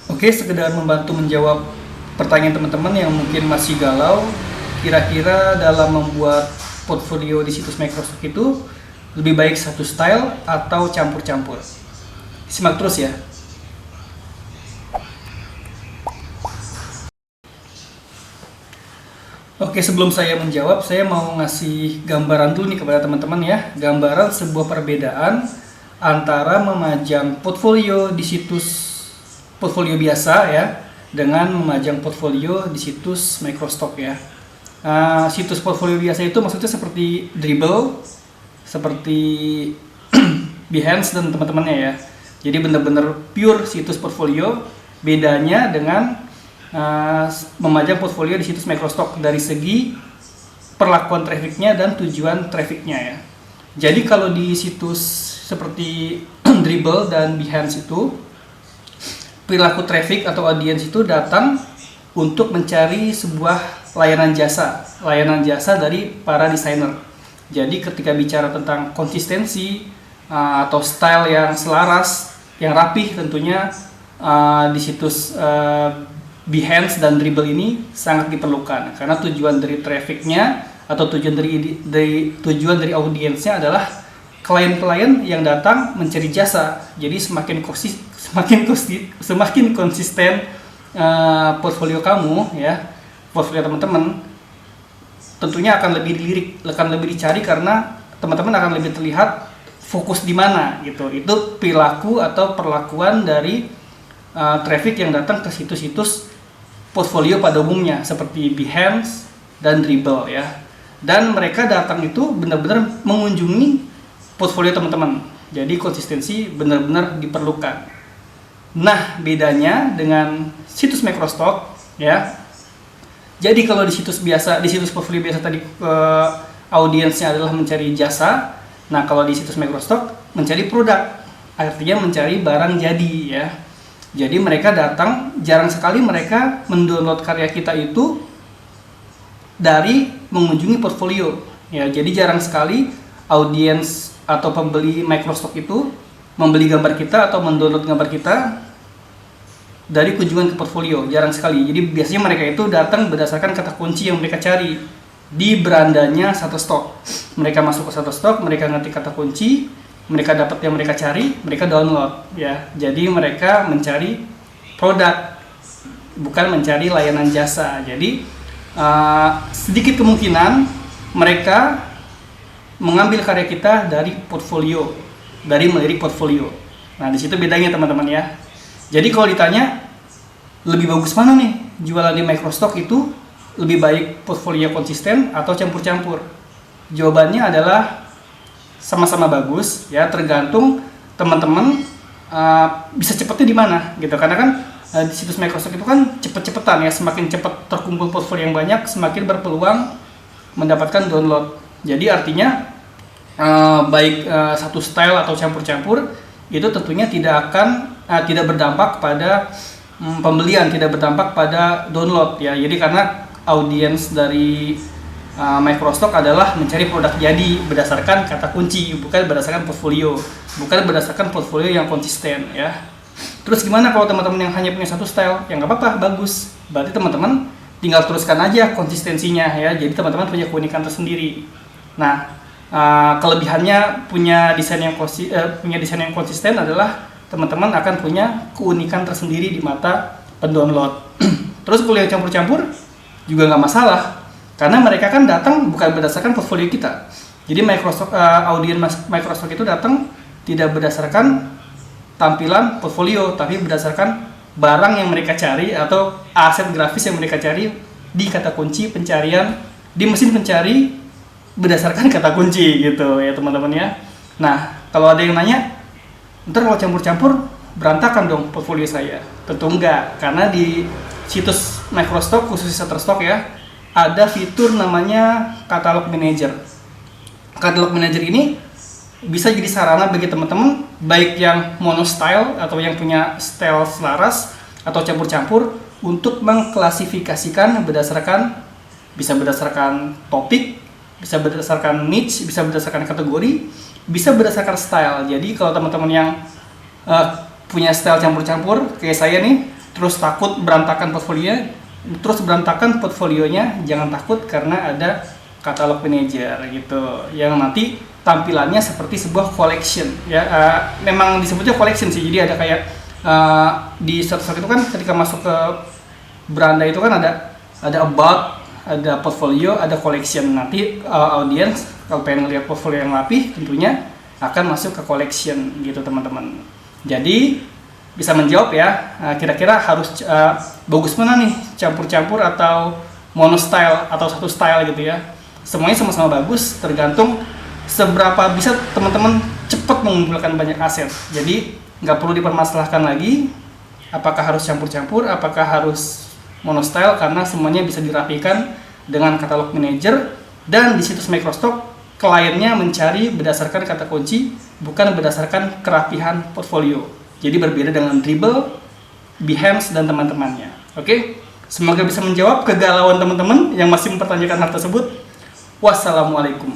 Oke, sekedar membantu menjawab pertanyaan teman-teman yang mungkin masih galau, kira-kira dalam membuat portfolio di situs Microsoft itu lebih baik satu style atau campur-campur? Simak terus ya. Oke, sebelum saya menjawab, saya mau ngasih gambaran dulu nih kepada teman-teman ya. Gambaran sebuah perbedaan antara memajang portfolio di situs portfolio biasa ya, dengan memajang portfolio di situs Microsoft ya. Situs portfolio biasa itu maksudnya seperti Dribbble, seperti Behance dan teman-temannya ya. Jadi benar-benar pure situs portfolio. Bedanya dengan memajang portfolio di situs Microsoft dari segi perlakuan trafficnya dan tujuan trafficnya ya. Jadi kalau di situs seperti Dribbble dan Behance itu, perilaku traffic atau audiens itu datang untuk mencari sebuah layanan jasa dari para desainer. Jadi ketika bicara tentang konsistensi atau style yang selaras, yang rapih tentunya di situs Behance dan Dribbble ini sangat diperlukan karena tujuan dari trafficnya atau tujuan dari audiensnya adalah klien-klien yang datang mencari jasa. Jadi semakin konsisten portfolio kamu ya, portfolio teman-teman tentunya akan lebih dilirik, akan lebih dicari karena teman-teman akan lebih terlihat fokus di mana gitu. Itu perilaku atau perlakuan dari traffic yang datang ke situs-situs portfolio pada umumnya seperti Behance dan Dribbble ya. Dan mereka datang itu benar-benar mengunjungi portfolio teman-teman. Jadi konsistensi benar-benar diperlukan. Nah, bedanya dengan situs Microsoft ya. Jadi kalau di situs portfolio biasa tadi audiensnya adalah mencari jasa. Nah, kalau di situs Microsoft mencari produk, artinya mencari barang jadi ya. Jadi mereka datang, jarang sekali mereka mendownload karya kita itu dari mengunjungi portfolio. Ya, jadi jarang sekali audiens atau pembeli Microsoft itu membeli gambar kita atau mendownload gambar kita dari kunjungan ke portfolio, jarang sekali. Jadi biasanya mereka itu datang berdasarkan kata kunci yang mereka cari di berandanya Shutterstock. Mereka masuk ke Shutterstock, mereka ngetik kata kunci, mereka dapat yang mereka cari, mereka download ya. Jadi mereka mencari produk, bukan mencari layanan jasa. Jadi sedikit kemungkinan mereka mengambil karya kita dari portfolio, dari melirik portfolio. Nah, di situ bedanya teman-teman ya. Jadi kalau ditanya lebih bagus mana nih jualan di Microsoft itu, lebih baik portfolio konsisten atau campur-campur? Jawabannya adalah sama-sama bagus ya, tergantung teman-teman bisa cepetnya di mana gitu. Karena kan di situs Microsoft itu kan cepet-cepetan ya, semakin cepat terkumpul portfolio yang banyak, semakin berpeluang mendapatkan download. Jadi artinya baik satu style atau campur-campur itu tentunya tidak berdampak pada pembelian, tidak berdampak pada download ya. Jadi karena audiens dari Microsoft adalah mencari produk jadi berdasarkan kata kunci, bukan berdasarkan portfolio, bukan berdasarkan portfolio yang konsisten ya. Terus gimana kalau teman-teman yang hanya punya satu style? Ya nggak apa-apa, bagus. Berarti teman-teman tinggal teruskan aja konsistensinya ya. Jadi teman-teman punya keunikan tersendiri. Nah, kelebihannya punya desain yang konsisten adalah teman-teman akan punya keunikan tersendiri di mata pendownload. Terus kalau yang campur-campur juga nggak masalah. Karena mereka kan datang bukan berdasarkan portfolio kita. Jadi audiens Microsoft itu datang tidak berdasarkan tampilan portfolio, tapi berdasarkan barang yang mereka cari atau aset grafis yang mereka cari di kata kunci pencarian di mesin pencari berdasarkan kata kunci gitu ya teman-teman ya. Nah, kalau ada yang nanya, ntar kalau campur-campur berantakan dong portfolio saya? Tentu enggak, karena di situs Microsoft khususnya Shutterstock ya, ada fitur namanya Catalog Manager. Catalog Manager ini bisa jadi sarana bagi teman-teman baik yang mono style atau yang punya style selaras atau campur-campur untuk mengklasifikasikan bisa berdasarkan topik, bisa berdasarkan niche, bisa berdasarkan kategori, bisa berdasarkan style. Jadi kalau teman-teman yang punya style campur-campur kayak saya nih, terus takut berantakan portfolionya, jangan takut karena ada katalog manager gitu, yang nanti tampilannya seperti sebuah collection ya. Memang disebutnya collection sih, jadi ada kayak di satu-satu itu kan ketika masuk ke beranda itu kan ada about, ada portfolio, ada collection. Nanti audience kalau pengen lihat portfolio yang rapih tentunya akan masuk ke collection gitu teman-teman. Jadi bisa menjawab ya, kira-kira harus bagus mana nih, campur-campur atau mono style atau satu style gitu ya. Semuanya sama-sama bagus, tergantung seberapa bisa teman-teman cepat mengumpulkan banyak aset. Jadi nggak perlu dipermasalahkan lagi apakah harus campur-campur, apakah harus mono style, karena semuanya bisa dirapikan dengan katalog manager. Dan di situs Microstock kliennya mencari berdasarkan kata kunci, bukan berdasarkan kerapihan portfolio. Jadi berbeda dengan Dribbble, Behance, dan teman-temannya. Oke, semoga bisa menjawab kegalauan teman-teman yang masih mempertanyakan hal tersebut. Wassalamualaikum.